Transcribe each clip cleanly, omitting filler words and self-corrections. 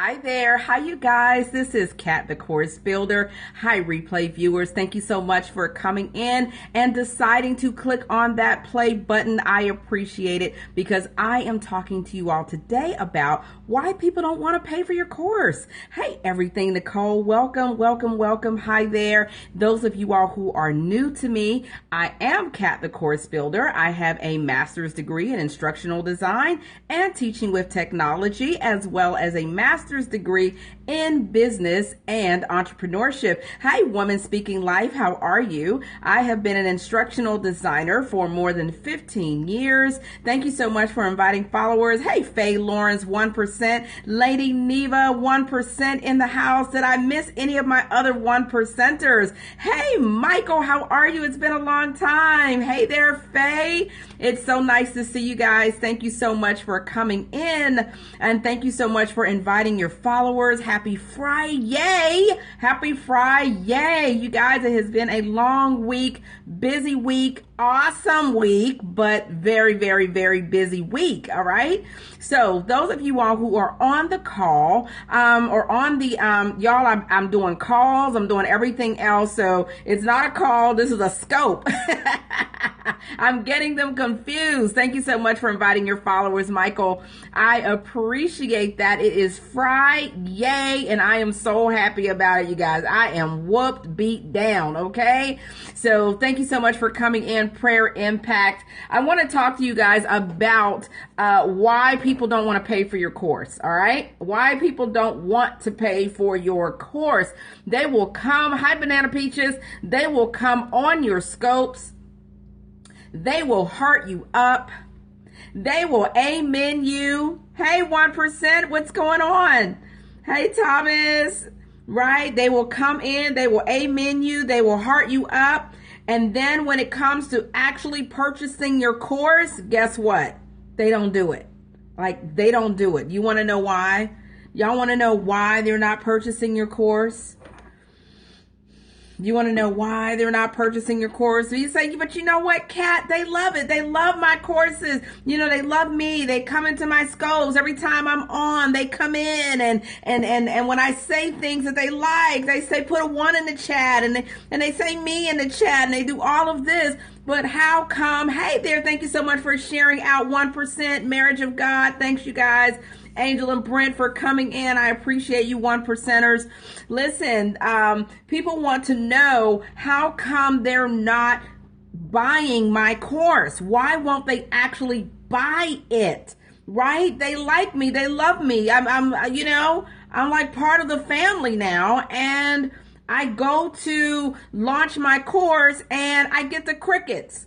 Hi there. Hi, you guys. This is Kat, the course builder. Hi, replay viewers. Thank you so much for coming in and deciding to click on that play button. I appreciate it because I am talking to you all today about why people don't want to pay for your course. Hey, everything, Nicole. Welcome, welcome, welcome. Hi there. Those of you all who are new to me, I am Kat, the course builder. I have a master's degree in instructional design and teaching with technology, as well as a master's degree in business and entrepreneurship. Hi, Woman Speaking Life. How are you? I have been an instructional designer for more than 15 years. Thank you so much for inviting followers. Hey, Faye Lawrence, 1%. Lady Neva, 1% in the house. Did I miss any of my other 1%ers? Hey, Michael, how are you? It's been a long time. Hey there, Faye. It's so nice to see you guys. Thank you so much for coming in, and thank you so much for inviting your followers. Happy Friday. Happy Friday. You guys, it has been a long week, busy week, awesome week, but very, very, very busy week. All right. So those of you all who are on the call, or on the, y'all, I'm doing calls. I'm doing everything else. So it's not a call. This is a scope. I'm getting them confused. Thank you so much for inviting your followers, Michael. I appreciate that. It is Friday, and I am so happy about it, you guys. I am whooped, beat down, okay? So thank you so much for coming in, Prayer Impact. I want to talk to you guys about why people don't want to pay for your course, all right? Why people don't want to pay for your course. They will come, hi, Banana Peaches, they will come on your scopes. They will heart you up. They will amen you. Hey, 1%, what's going on? Hey, Thomas, right? They will come in. They will amen you. They will heart you up. And then when it comes to actually purchasing your course, guess what? They don't do it. Like, they don't do it. You want to know why? Y'all want to know why they're not purchasing your course? You want to know why they're not purchasing your course? You say, but you know what, Kat? They love it. They love my courses. You know, they love me. They come into my scopes every time I'm on. They come in and when I say things that they like, they say put a 1 in the chat, and they say me in the chat, and they do all of this. But how come? Hey there, thank you so much for sharing out 1%. Marriage of God. Thanks, you guys. Angel and Brent, for coming in. I appreciate you, 1%ers. Listen, people want to know how come they're not buying my course. Why won't they actually buy it? Right? They like me. They love me. I'm like part of the family now, and I go to launch my course and I get the crickets.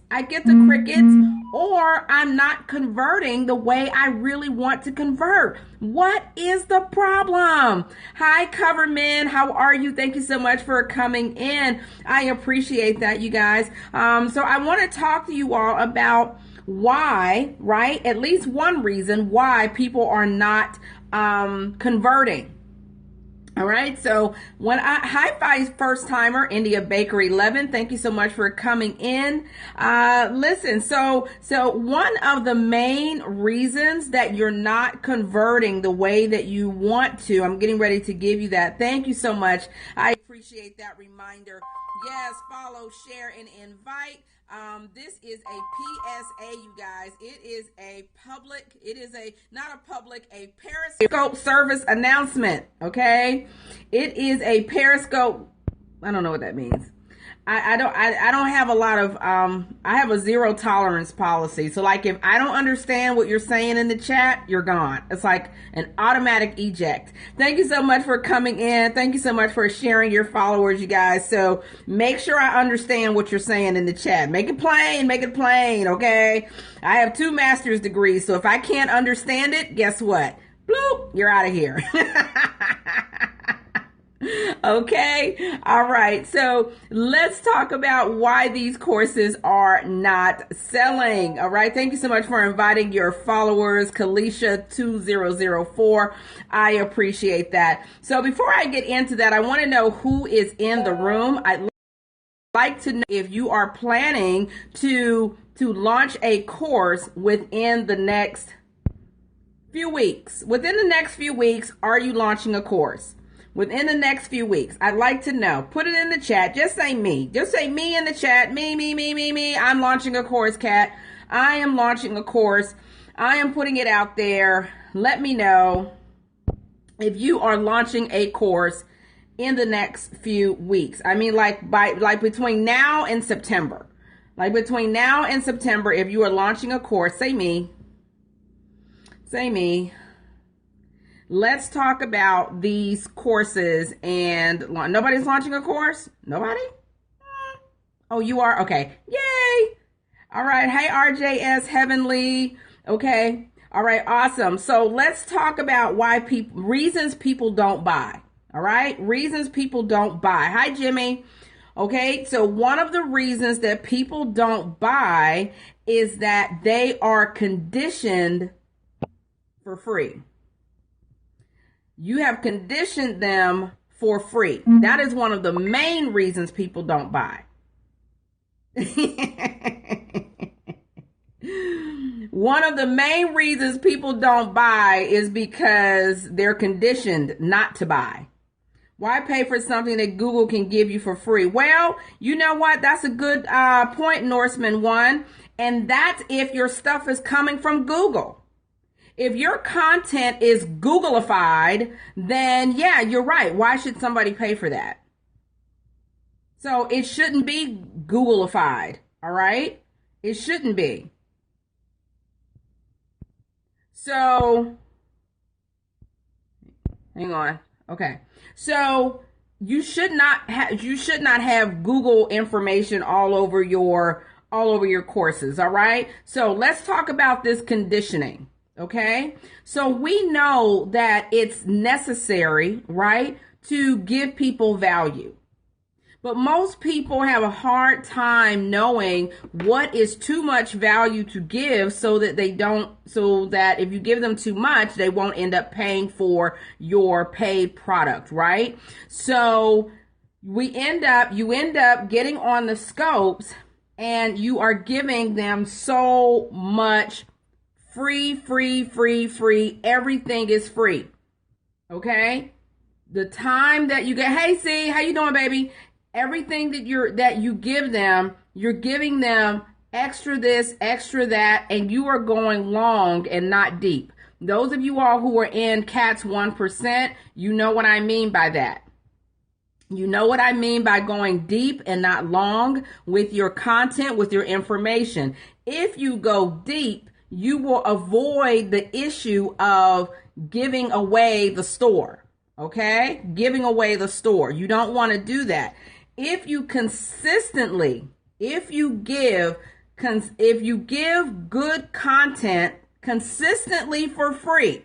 Or I'm not converting the way I really want to convert. What is the problem? Hi, Coverman. How are you? Thank you so much for coming in. I appreciate that, you guys. So I want to talk to you all about why, right? At least one reason why people are not converting. All right. So hi, Fi first timer, India Bakery 11. Thank you so much for coming in. Listen, so one of the main reasons that you're not converting the way that you want to, I'm getting ready to give you that. Thank you so much. I appreciate that reminder. Yes, follow, share, and invite. This is a PSA, you guys. It is a Periscope service announcement, okay? It is a Periscope. I don't know what that means. I don't have a lot of, I have a zero tolerance policy. So like if I don't understand what you're saying in the chat, you're gone. It's like an automatic eject. Thank you so much for coming in. Thank you so much for sharing your followers, you guys. So make sure I understand what you're saying in the chat. Make it plain, okay? I have 2 master's degrees. So if I can't understand it, guess what? Bloop, you're out of here. Okay. All right. So let's talk about why these courses are not selling. All right. Thank you so much for inviting your followers, Kalisha 2004. I appreciate that. So before I get into that, I want to know who is in the room. I'd like to know if you are planning to launch a course within the next Few weeks. Within the next few weeks, are you launching a course? Within the next few weeks, I'd like to know. Put it in the chat. Just say me. Just say me in the chat. Me. I'm launching a course, Kat. I am launching a course. I am putting it out there. Let me know if you are launching a course in the next few weeks. I mean, like between now and September. Like between now and September, if you are launching a course, say me. Say me. Let's talk about these courses. And nobody's launching a course? Nobody? Oh, you are? Okay. Yay. All right. Hey, RJS Heavenly. Okay. All right. Awesome. So let's talk about reasons people don't buy. All right. Reasons people don't buy. Hi, Jimmy. Okay. So one of the reasons that people don't buy is that they are conditioned for free. You have conditioned them for free. That is one of the main reasons people don't buy. One of the main reasons people don't buy is because they're conditioned not to buy. Why pay for something that Google can give you for free? Well, you know what? That's a good point, Norseman One. And that's if your stuff is coming from Google. If your content is Googleified, then yeah, you're right. Why should somebody pay for that? So it shouldn't be Googleified, all right? It shouldn't be. So, hang on. Okay. So you should not have Google information all over your courses, all right? So let's talk about this conditioning. Okay, so we know that it's necessary, right, to give people value. But most people have a hard time knowing what is too much value to give so that if you give them too much, they won't end up paying for your paid product, right? So you end up getting on the scopes and you are giving them so much free. Everything is free. Okay? The time that you get, hey C, how you doing, baby? Everything that you give them, you're giving them extra this, extra that, and you are going long and not deep. Those of you all who are in Cat's 1%, you know what I mean by that. You know what I mean by going deep and not long with your content, with your information. If you go deep, you will avoid the issue of giving away the store, okay? Giving away the store. You don't want to do that. If you give good content consistently for free,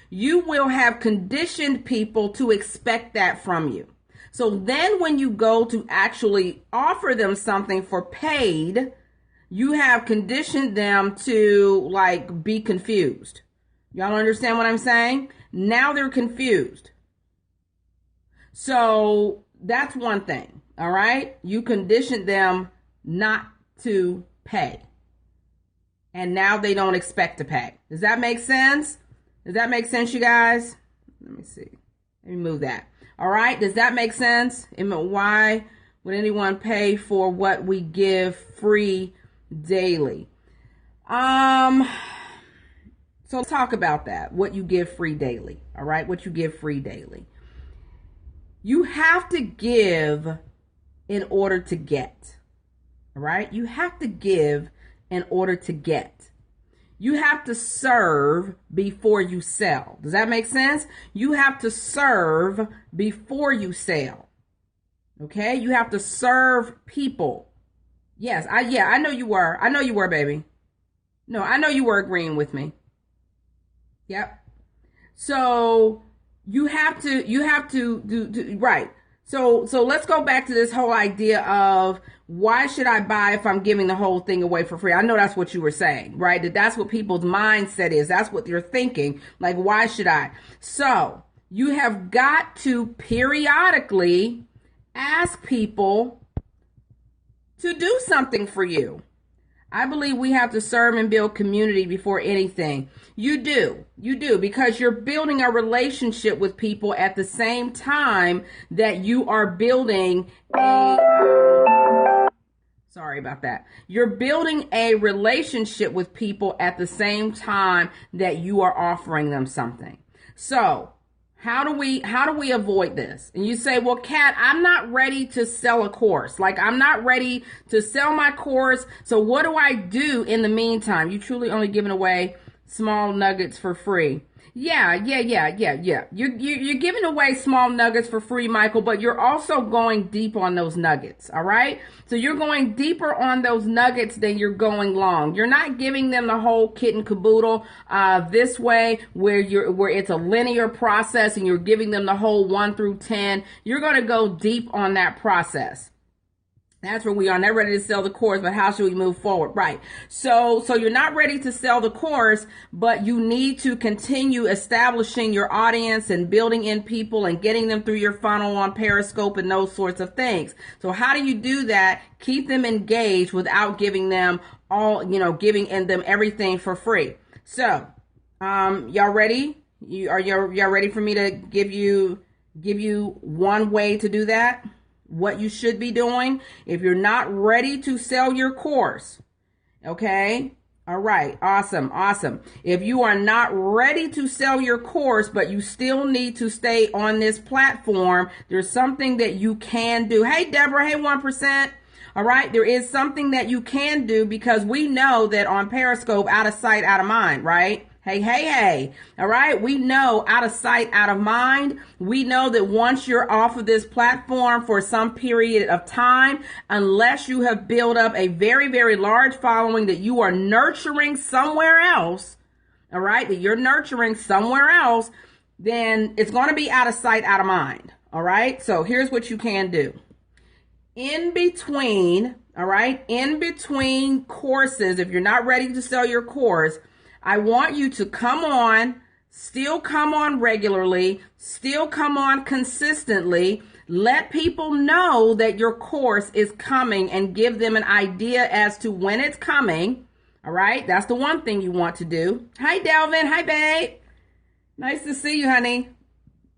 you will have conditioned people to expect that from you. So then when you go to actually offer them something for paid, you have conditioned them to be confused. Y'all understand what I'm saying? Now they're confused. So that's one thing. All right. You conditioned them not to pay. And now they don't expect to pay. Does that make sense? Does that make sense, you guys? Let me see. Let me move that. All right. Does that make sense? Why would anyone pay for what we give free daily? So let's talk about that. What you give free daily. All right. What you give free daily. You have to give in order to get. All right. You have to give in order to get. You have to serve before you sell. Does that make sense? You have to serve before you sell. Okay. You have to serve people. Yes, I know you were. I know you were, baby. No, I know you were agreeing with me. Yep. So you have to do right. So let's go back to this whole idea of why should I buy if I'm giving the whole thing away for free? I know that's what you were saying, right? That's what people's mindset is. That's what you're thinking. Like, why should I? So you have got to periodically ask people to do something for you. I believe we have to serve and build community before anything. You do, because you're building a relationship with people at the same time that you are building sorry about that. You're building a relationship with people at the same time that you are offering them something. So how do we avoid this? And you say, well, Kat, I'm not ready to sell a course. Like, I'm not ready to sell my course. So what do I do in the meantime? You truly only giving away small nuggets for free. Yeah. You're giving away small nuggets for free, Michael, but you're also going deep on those nuggets. All right. So you're going deeper on those nuggets than you're going long. You're not giving them the whole kit and caboodle, this way where it's a linear process and you're giving them the whole 1 through 10. You're going to go deep on that process. That's where we are. Not ready to sell the course, but how should we move forward? Right. So you're not ready to sell the course, but you need to continue establishing your audience and building in people and getting them through your funnel on Periscope and those sorts of things. So how do you do that? Keep them engaged without giving them giving them everything for free. So, y'all ready? Y'all ready for me to give you one way to do that? What you should be doing if you're not ready to sell your course. Okay. All right. Awesome. If you are not ready to sell your course, but you still need to stay on this platform, there's something that you can do. Hey, Deborah. Hey, 1%. All right. There is something that you can do because we know that on Periscope, out of sight, out of mind, right? Hey. All right. We know out of sight, out of mind. We know that once you're off of this platform for some period of time, unless you have built up a very, very large following that you are nurturing somewhere else, all right, that you're nurturing somewhere else, then it's going to be out of sight, out of mind. All right. So here's what you can do. In between courses, if you're not ready to sell your course, I want you to still come on regularly, still come on consistently. Let people know that your course is coming and give them an idea as to when it's coming. All right. That's the one thing you want to do. Hi, Delvin. Hi, babe. Nice to see you, honey.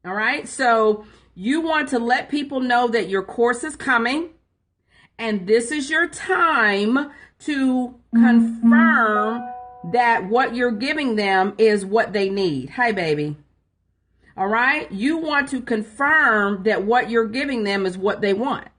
All right. So you want to let people know that your course is coming. And this is your time to confirm that what you're giving them is what they need. Hi, baby. All right. You want to confirm that what you're giving them is what they want.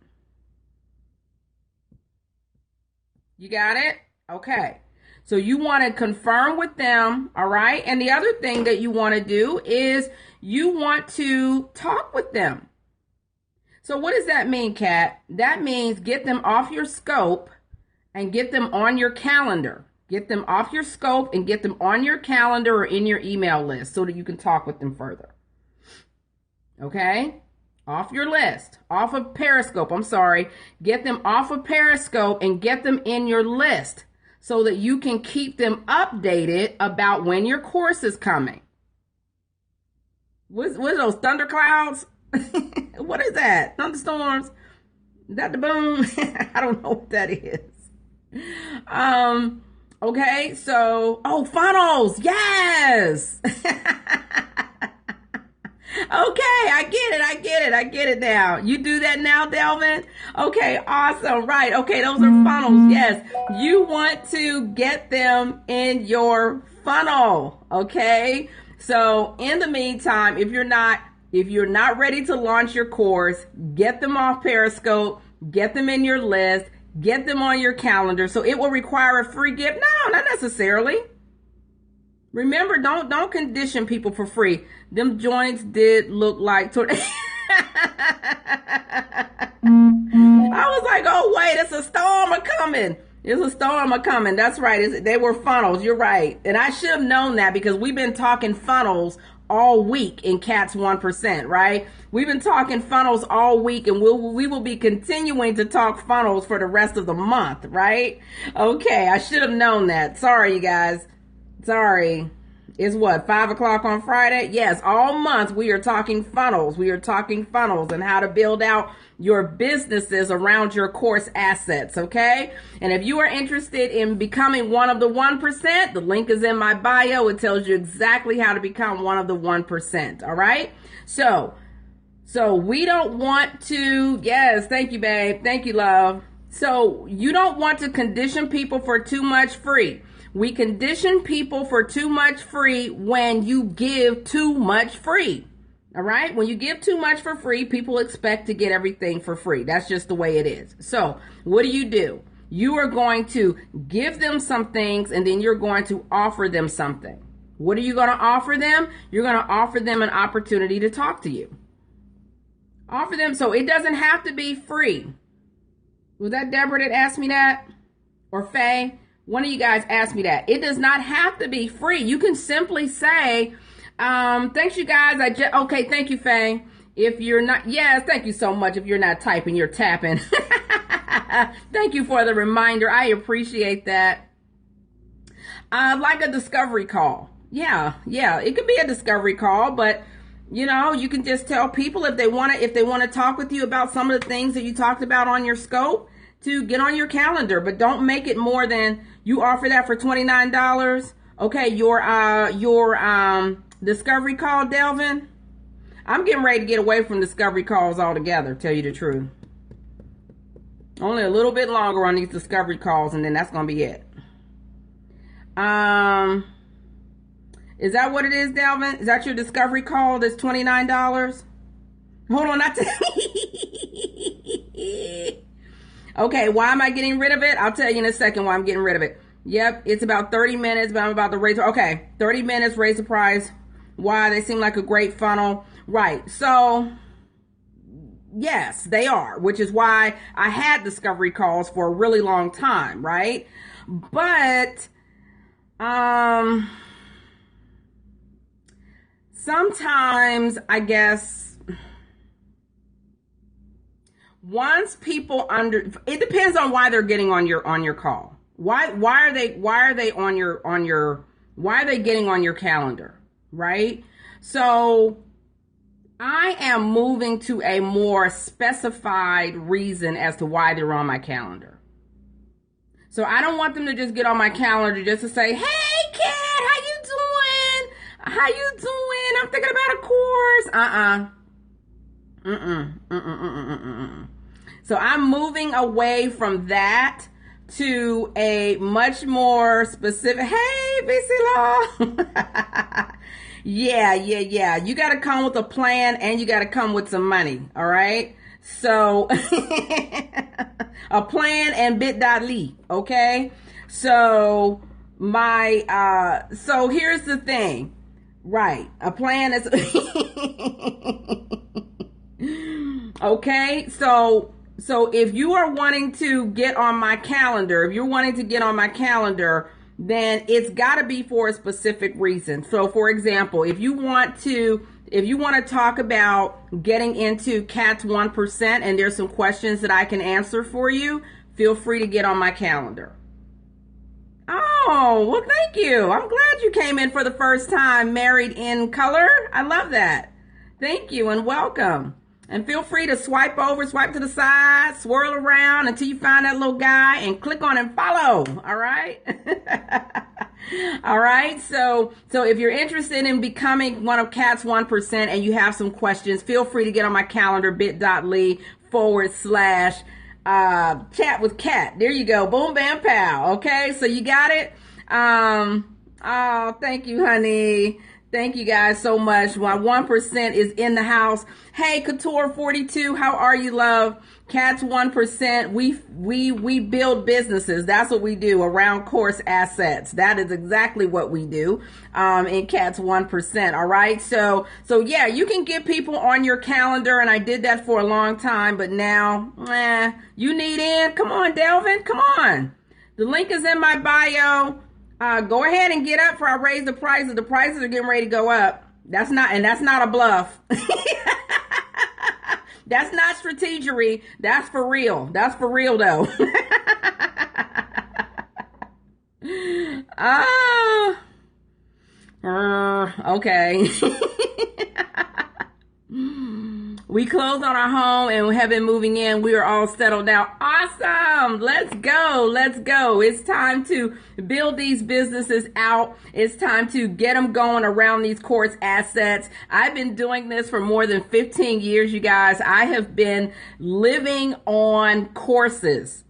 You got it? Okay. So you want to confirm with them. All right. And the other thing that you want to do is you want to talk with them. So what does that mean, Kat? That means get them off your scope and get them on your calendar. Get them off your scope and get them on your calendar or in your email list so that you can talk with them further. Okay? Off your list. Off of Periscope. I'm sorry. Get them off of Periscope and get them in your list so that you can keep them updated about when your course is coming. What are those thunderclouds? What is that? Thunderstorms? Is that the boom? I don't know what that is. Okay, so, funnels, yes. Okay, I get it now. You do that now, Delvin? Okay, awesome, right. Okay, those are funnels, yes. You want to get them in your funnel, okay? So, in the meantime, if you're not ready to launch your course, get them off Periscope, get them in your list, get them on your calendar. So it will require a free gift. No, not necessarily. Remember, don't condition people for free. Them joints did look like I was like, oh wait, it's a storm coming. It's a storm coming. That's right. They were funnels. You're right. And I should have known that because we've been talking funnels all week in Kat's 1%, right? We've been talking funnels all week and we will be continuing to talk funnels for the rest of the month, right? Okay, I should have known that. Sorry, you guys. Sorry. It's what, 5 o'clock on Friday? Yes, all month we are talking funnels. We are talking funnels and how to build out your businesses around your course assets, okay? And if you are interested in becoming one of the 1%, the link is in my bio. It tells you exactly how to become one of the 1%, all right? So we don't want to, yes, thank you, babe. Thank you, love. So you don't want to condition people for too much free. We condition people for too much free when you give too much free. All right. When you give too much for free, people expect to get everything for free. That's just the way it is. So what do? You are going to give them some things and then you're going to offer them something. What are you going to offer them? You're going to offer them an opportunity to talk to you. Offer them. So it doesn't have to be free. Was that Deborah that asked me that? Or Faye? One of you guys asked me that. It does not have to be free. You can simply say, thanks you guys. Okay, thank you, Faye. If you're not, yes, thank you so much. If you're not typing, you're tapping. Thank you for the reminder. I appreciate that. Like a discovery call. Yeah, it could be a discovery call, but you know, you can just tell people if they want to talk with you about some of the things that you talked about on your scope, to get on your calendar, but don't make it more than you offer that for $29. Okay, your discovery call, Delvin. I'm getting ready to get away from discovery calls altogether, tell you the truth. Only a little bit longer on these discovery calls, and then that's gonna be it. Is that what it is, Delvin? Is that your discovery call that's $29? Hold on, okay, why am I getting rid of it? I'll tell you in a second why I'm getting rid of it. Yep, it's about 30 minutes, but I'm about to raise. Okay, 30 minutes, raise the price. Why? They seem like a great funnel. Right, so yes, they are, which is why I had discovery calls for a really long time, right? But sometimes I guess once people it depends on why they're getting on your call. Why are they getting on your calendar, right? So I am moving to a more specified reason as to why they're on my calendar. So I don't want them to just get on my calendar just to say, hey, Kat, how you doing? How you doing? I'm thinking about a course. So I'm moving away from that to a much more specific, hey, BC Law. Yeah. You got to come with a plan and you got to come with some money. All right. So a plan and bit.ly. Okay. So so here's the thing. Right. A plan is, okay. So if you are wanting to get on my calendar, then it's got to be for a specific reason. So for example, if you want to talk about getting into Kat's 1% and there's some questions that I can answer for you, feel free to get on my calendar. Oh, well, thank you. I'm glad you came in for the first time, Married in Color. I love that. Thank you and welcome. And feel free to swipe to the side, swirl around until you find that little guy and click on and follow. All right. All right. So if you're interested in becoming one of Kat's 1% and you have some questions, feel free to get on my calendar, bit.ly/chat with Kat. There you go. Boom, bam, pow. Okay. So you got it. Oh, thank you, honey. Thank you guys so much. My 1% is in the house. Hey, Couture42, how are you, love? Kat's 1%. We build businesses. That's what we do around course assets. That is exactly what we do in Kat's 1%. All right. So yeah, you can get people on your calendar, and I did that for a long time, but now, you need in. Come on, Delvin. Come on. The link is in my bio. Go ahead and get up for I raise the prices. The prices are getting ready to go up. That's not a bluff. That's not strategery. That's for real. That's for real though. Okay. We closed on our home and we have been moving in. We are all settled now. Awesome. Let's go. Let's go. It's time to build these businesses out. It's time to get them going around these course assets. I've been doing this for more than 15 years, you guys. I have been living on courses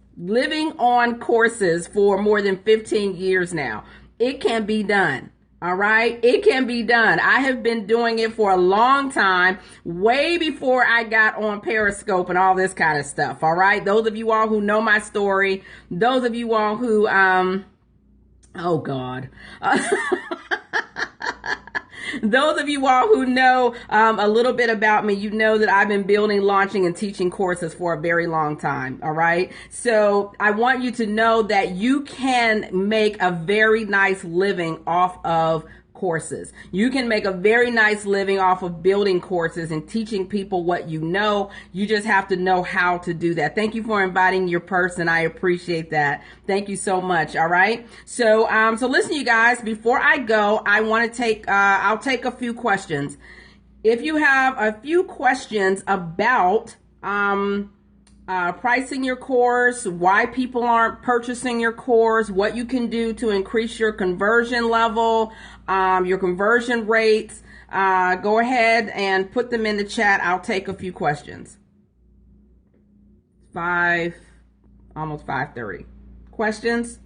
for more than 15 years now. It can be done. All right. It can be done. I have been doing it for a long time, way before I got on Periscope and all this kind of stuff. All right. Those of you all who know my story, those of you all who, oh God. Those of you all who know a little bit about me, you know that I've been building, launching, and teaching courses for a very long time. All right. So I want you to know that you can make a very nice living off of courses. You can make a very nice living off of building courses and teaching people what you know. You just have to know how to do that. Thank you for inviting your person. I appreciate that. Thank you so much. All right. So, so listen, you guys, before I go, I want to take, I'll take a few questions. If you have a few questions about, pricing your course, why people aren't purchasing your course, what you can do to increase your conversion level, your conversion rates, go ahead and put them in the chat. I'll take a few questions. Almost 5:30. Questions?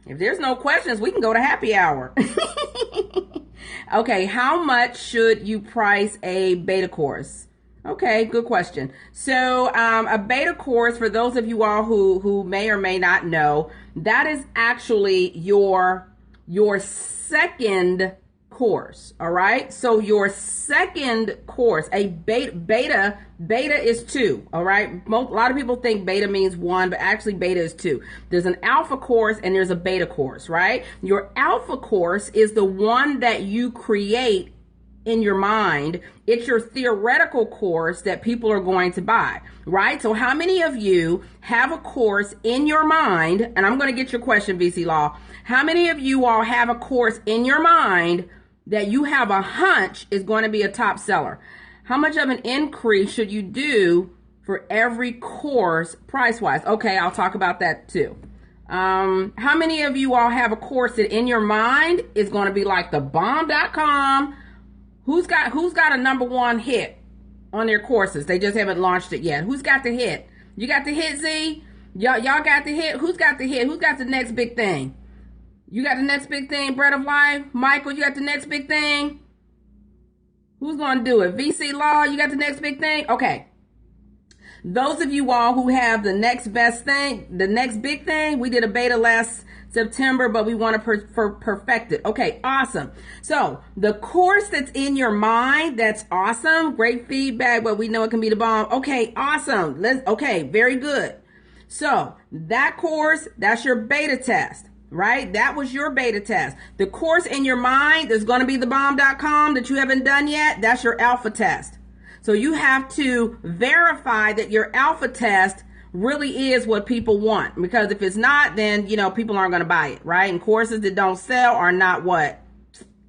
If there's no questions, we can go to happy hour. Okay, how much should you price a beta course? Okay, good question. So a beta course, for those of you all who may or may not know, that is actually your second course. All right. So your second course, a beta is 2. All right. A lot of people think beta means 1, but actually beta is 2. There's an alpha course and there's a beta course, right? Your alpha course is the one that you create in your mind. It's your theoretical course that people are going to buy, right? So how many of you have a course in your mind? And I'm going to get your question, VC Law. How many of you all have a course in your mind that you have a hunch is going to be a top seller? How much of an increase should you do for every course price-wise? Okay, I'll talk about that too. How many of you all have a course that in your mind is going to be like the bomb.com? Who's got a #1 hit on their courses? They just haven't launched it yet. Who's got the hit? You got the hit, Z? Y'all got the hit? Who's got the hit? Who's got the next big thing? You got the next big thing, Bread of Life? Michael, you got the next big thing? Who's going to do it? VC Law, you got the next big thing? Okay. Those of you all who have the next best thing, the next big thing, we did a beta last September, but we want to perfect it. Okay, awesome. So the course that's in your mind, that's awesome. Great feedback, but we know it can be the bomb. Okay, awesome. Okay, very good. So that course, that's your beta test. Right? That was your beta test. The course in your mind that's going to be the bomb.com that you haven't done yet, that's your alpha test. So you have to verify that your alpha test really is what people want. Because if it's not, then, people aren't going to buy it, right? And courses that don't sell are not what?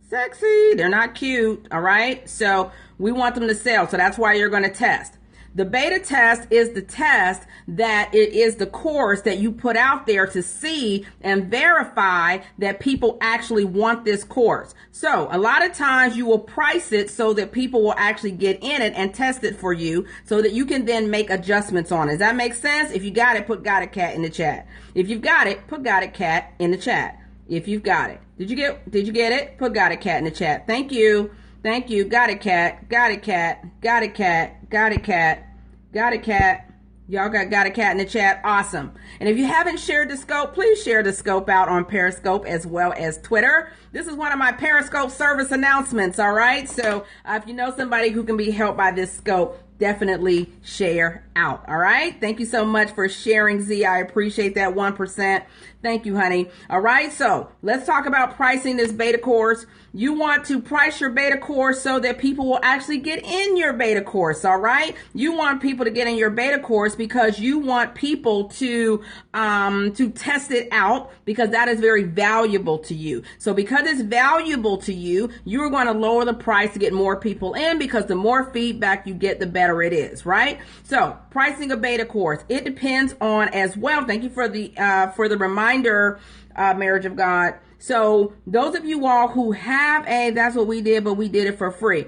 Sexy. They're not cute, all right? So we want them to sell. So that's why you're going to test. The beta test is the test that it is the course that you put out there to see and verify that people actually want this course. So a lot of times you will price it so that people will actually get in it and test it for you so that you can then make adjustments on it. Does that make sense? If you got it, put got it cat in the chat. If you've got it, put got it cat in the chat. If you've got it. Did you get it? Put got it cat in the chat. Thank you. Thank you. Got it, cat. Got it, cat. Got it, cat. Got it, cat. Got it, cat. Y'all got a cat in the chat. Awesome. And if you haven't shared the scope, please share the scope out on Periscope as well as Twitter. This is one of my Periscope service announcements. All right. So if you know somebody who can be helped by this scope, definitely share out. All right. Thank you so much for sharing, Z. I appreciate that 1%. Thank you, honey. All right. So let's talk about pricing this beta course. You want to price your beta course so that people will actually get in your beta course. All right. You want people to get in your beta course because you want people to test it out, because that is very valuable to you. So because it's valuable to you, you're going to lower the price to get more people in, because the more feedback you get, the better it is, right? So pricing a beta course, it depends on as well. Thank you for the reminder, Marriage of God. So those of you all who have that's what we did, but we did it for free.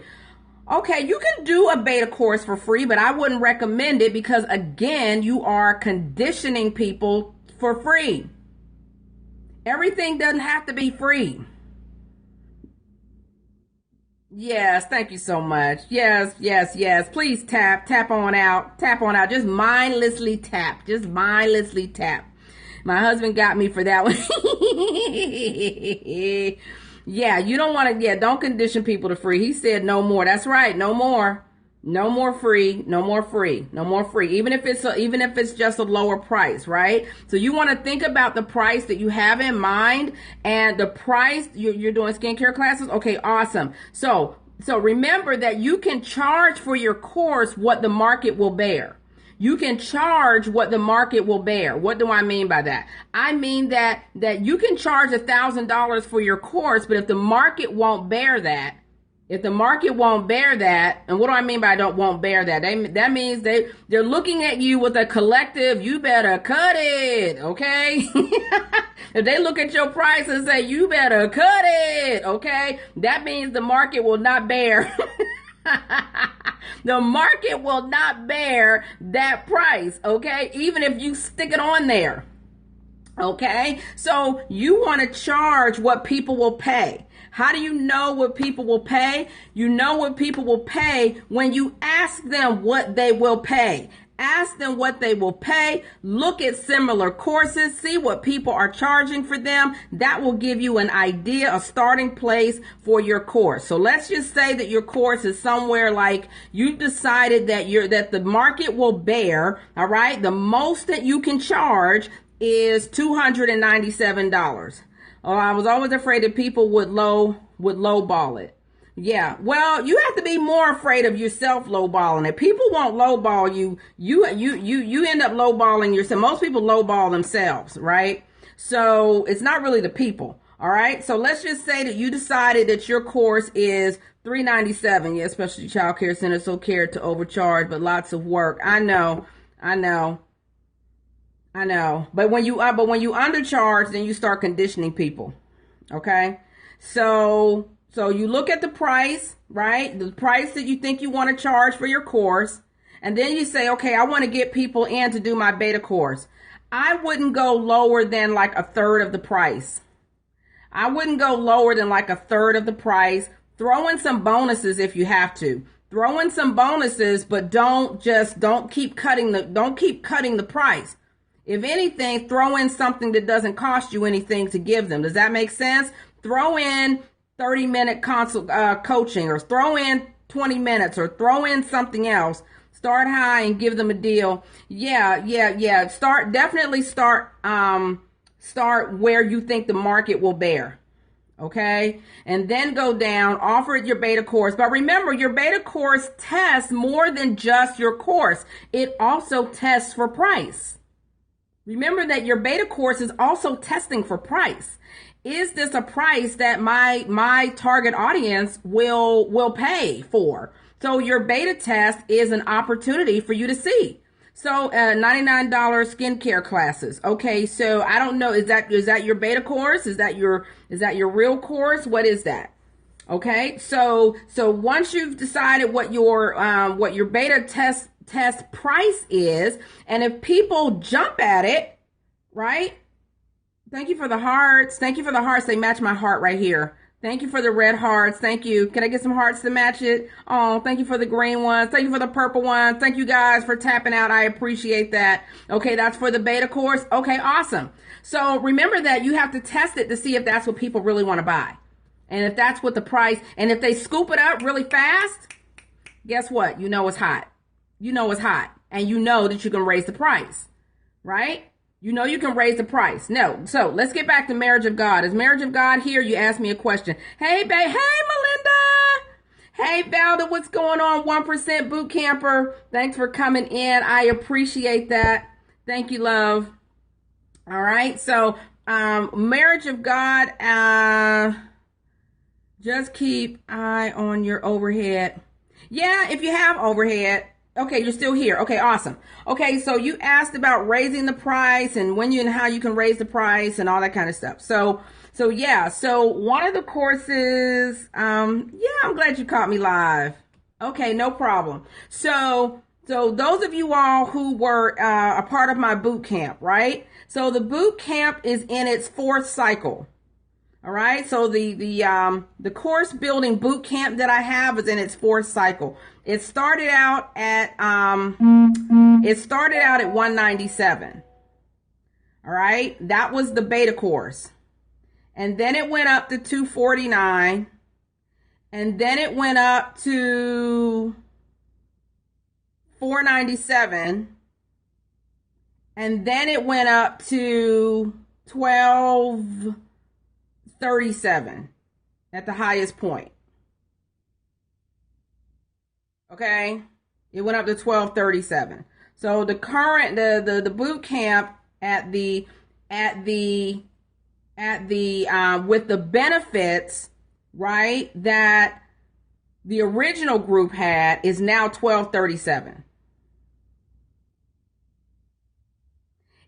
Okay, you can do a beta course for free, but I wouldn't recommend it, because again, you are conditioning people for free. Everything doesn't have to be free. Yes, thank you so much. Yes. Please tap on out. Tap on out. Just mindlessly tap. My husband got me for that one. Yeah, you don't want to, don't condition people to free. He said no more. That's right. No more. No more free. No more free. No more free. Even if it's just a lower price, right? So you want to think about the price that you have in mind, and the price you're doing skincare classes. Okay, awesome. So remember that you can charge for your course what the market will bear. You can charge what the market will bear. What do I mean by that? I mean that you can charge $1,000 for your course, but if the market won't bear that, and what do I mean by won't bear that? That means they're looking at you with a collective, you better cut it, okay? If they look at your price and say, you better cut it, okay? That means the market will not bear. The market will not bear that price, okay? Even if you stick it on there, okay? So you want to charge what people will pay. How do you know what people will pay? You know what people will pay when you ask them what they will pay. Ask them what they will pay. Look at similar courses. See what people are charging for them. That will give you an idea, a starting place for your course. So let's just say that your course is somewhere like you've decided that the market will bear, all right? The most that you can charge is $297. Oh, I was always afraid that people would lowball it. Yeah, well, you have to be more afraid of yourself lowballing it. People won't lowball you. You end up lowballing yourself. Most people lowball themselves, right? So it's not really the people. All right. So let's just say that you decided that your course is $397. Yeah, specialty child care center, so care to overcharge, but lots of work. I know. But when you undercharge, then you start conditioning people. Okay. So you look at the price, right? The price that you think you want to charge for your course. And then you say, okay, I want to get people in to do my beta course. I wouldn't go lower than like a third of the price. Throw in some bonuses if you have to. Throw in some bonuses, but don't keep cutting the price. If anything, throw in something that doesn't cost you anything to give them. Does that make sense? Throw in 30-minute coaching, or throw in 20 minutes, or throw in something else. Start high and give them a deal. Yeah. Definitely start where you think the market will bear. Okay. And then go down, offer it your beta course. But remember, your beta course tests more than just your course. It also tests for price. Remember that your beta course is also testing for price. Is this a price that my target audience will pay for? So your beta test is an opportunity for you to see. So $99 skincare classes. Okay, so I don't know, is that your beta course? Is that your real course? What is that? Okay, so once you've decided what your beta test price is, and if people jump at it, right? Thank you for the hearts. They match my heart right here. Thank you for the red hearts. Thank you. Can I get some hearts to match it? Oh, thank you for the green ones. Thank you for the purple ones. Thank you guys for tapping out. I appreciate that. Okay, that's for the beta course. Okay, awesome. So remember that you have to test it to see if that's what people really want to buy. And if that's what the price, and if they scoop it up really fast, guess what? You know it's hot. You know it's hot. And you know that you can raise the price, right? You know you can raise the price. No. So let's get back to Marriage of God. Is Marriage of God here? You asked me a question. Hey, babe. Hey, Melinda. Hey, Valda. What's going on? 1% boot camper. Thanks for coming in. I appreciate that. Thank you, love. All right. So, Marriage of God, just keep eye on your overhead. Yeah, if you have overhead. Okay, you're still here. Okay, awesome. Okay, so you asked about raising the price and when you and how you can raise the price and all that kind of stuff. So yeah, so one of the courses, yeah, I'm glad you caught me live. Okay, no problem. So those of you all who were a part of my boot camp, right? So the boot camp is in its 4th cycle. All right. So the course building boot camp that I have is in its 4th cycle. It started out at 197. All right. That was the beta course. And then it went up to 249. And then it went up to 497. And then it went up to 1237 at the highest point. Okay, it went up to 1237. So the current the boot camp at the with the benefits, right, that the original group had is now 1237.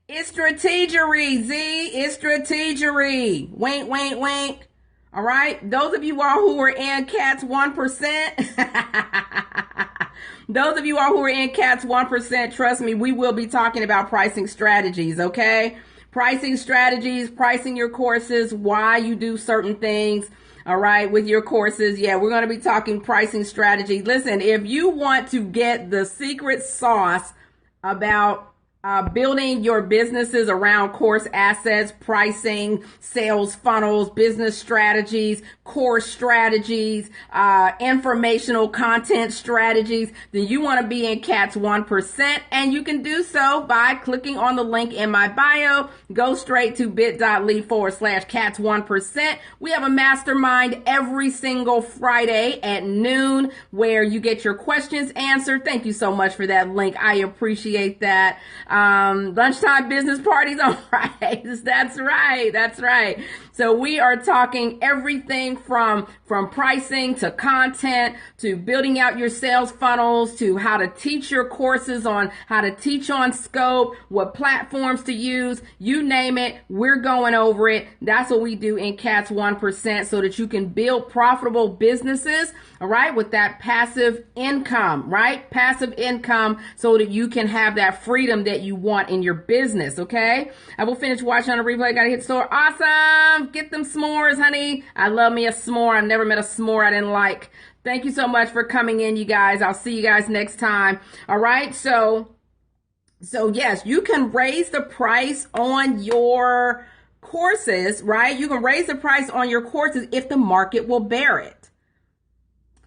It's strategery, Z. It's strategery. Wink, wink, wink. All right. Those of you all who are in Cat's 1%, those of you all who are in Cat's 1%, trust me, we will be talking about pricing strategies. Okay. Pricing strategies, pricing your courses, why you do certain things. All right. With your courses. Yeah. We're going to be talking pricing strategy. Listen, if you want to get the secret sauce about building your businesses around course assets, pricing, sales funnels, business strategies, course strategies, informational content strategies, then you want to be in Cat's 1%. And you can do so by clicking on the link in my bio. Go straight to bit.ly/Cat's 1%. We have a mastermind every single Friday at noon where you get your questions answered. Thank you so much for that link. I appreciate that. Lunchtime business parties on Fridays. That's right. That's right. So we are talking everything from pricing to content to building out your sales funnels to how to teach your courses on how to teach on scope, what platforms to use, you name it. We're going over it. That's what we do in Cat's 1% so that you can build profitable businesses. All right. With that passive income, right? Passive income so that you can have that freedom that you want in your business. Okay. I will finish watching on a replay. Got to hit store. Awesome. Get them s'mores, honey. I love me a s'more. I've never met a s'more I didn't like. Thank you so much for coming in, you guys. I'll see you guys next time. All right. So yes, you can raise the price on your courses, right? You can raise the price on your courses if the market will bear it.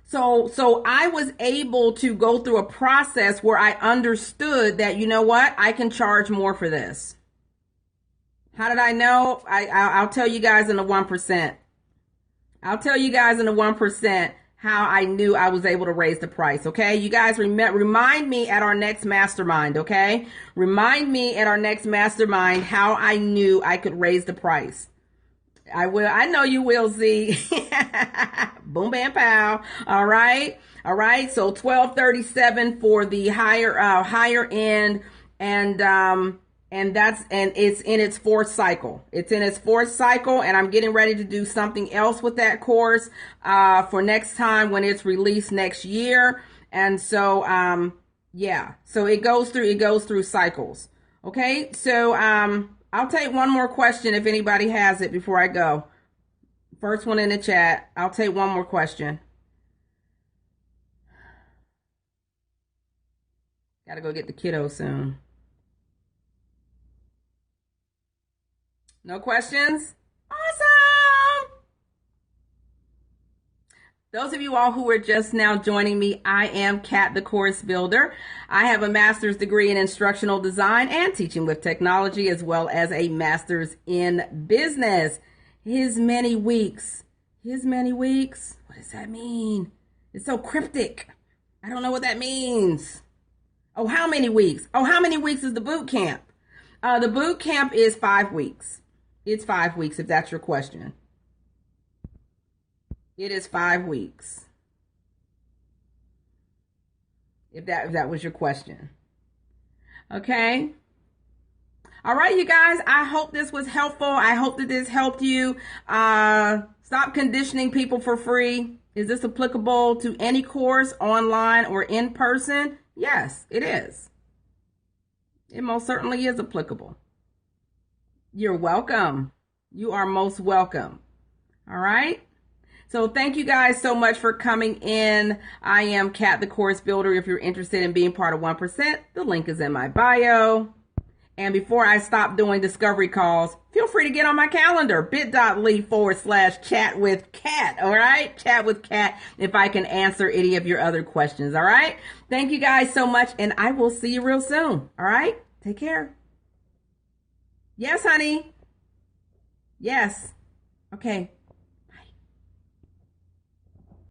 So I was able to go through a process where I understood that, you know what, I can charge more for this. How did I know? I'll tell you guys in the 1%. I'll tell you guys in the 1% how I knew I was able to raise the price. Okay. You guys remind me at our next mastermind. Okay. Remind me at our next mastermind how I knew I could raise the price. I will. I know you will, Z. Boom, bam, pow. All right. All right. So 1237 for the higher end. And it's in its 4th cycle. It's in its 4th cycle. And I'm getting ready to do something else with that course, for next time when it's released next year. And so, yeah, so it goes through cycles. Okay. So, I'll take one more question if anybody has it before I go. First one in the chat. I'll take one more question. Gotta go get the kiddo soon. No questions? Awesome. Those of you all who are just now joining me, I am Kat, the Course Builder. I have a master's degree in instructional design and teaching with technology, as well as a master's in business. His many weeks. His many weeks? What does that mean? It's so cryptic. I don't know what that means. Oh, how many weeks? Oh, how many weeks is the boot camp? The boot camp is 5 weeks. It's 5 weeks, if that's your question. It is 5 weeks. If that was your question. Okay. All right, you guys. I hope this was helpful. I hope that this helped you. Stop conditioning people for free. Is this applicable to any course, online or in person? Yes, it is. It most certainly is applicable. You're welcome. You are most welcome. All right. So thank you guys so much for coming in. I am Kat, the Course Builder. If you're interested in being part of 1%, the link is in my bio. And before I stop doing discovery calls, feel free to get on my calendar, bit.ly/chat with Kat. All right. Chat with Kat if I can answer any of your other questions. All right. Thank you guys so much. And I will see you real soon. All right. Take care. Yes, honey. Yes. Okay.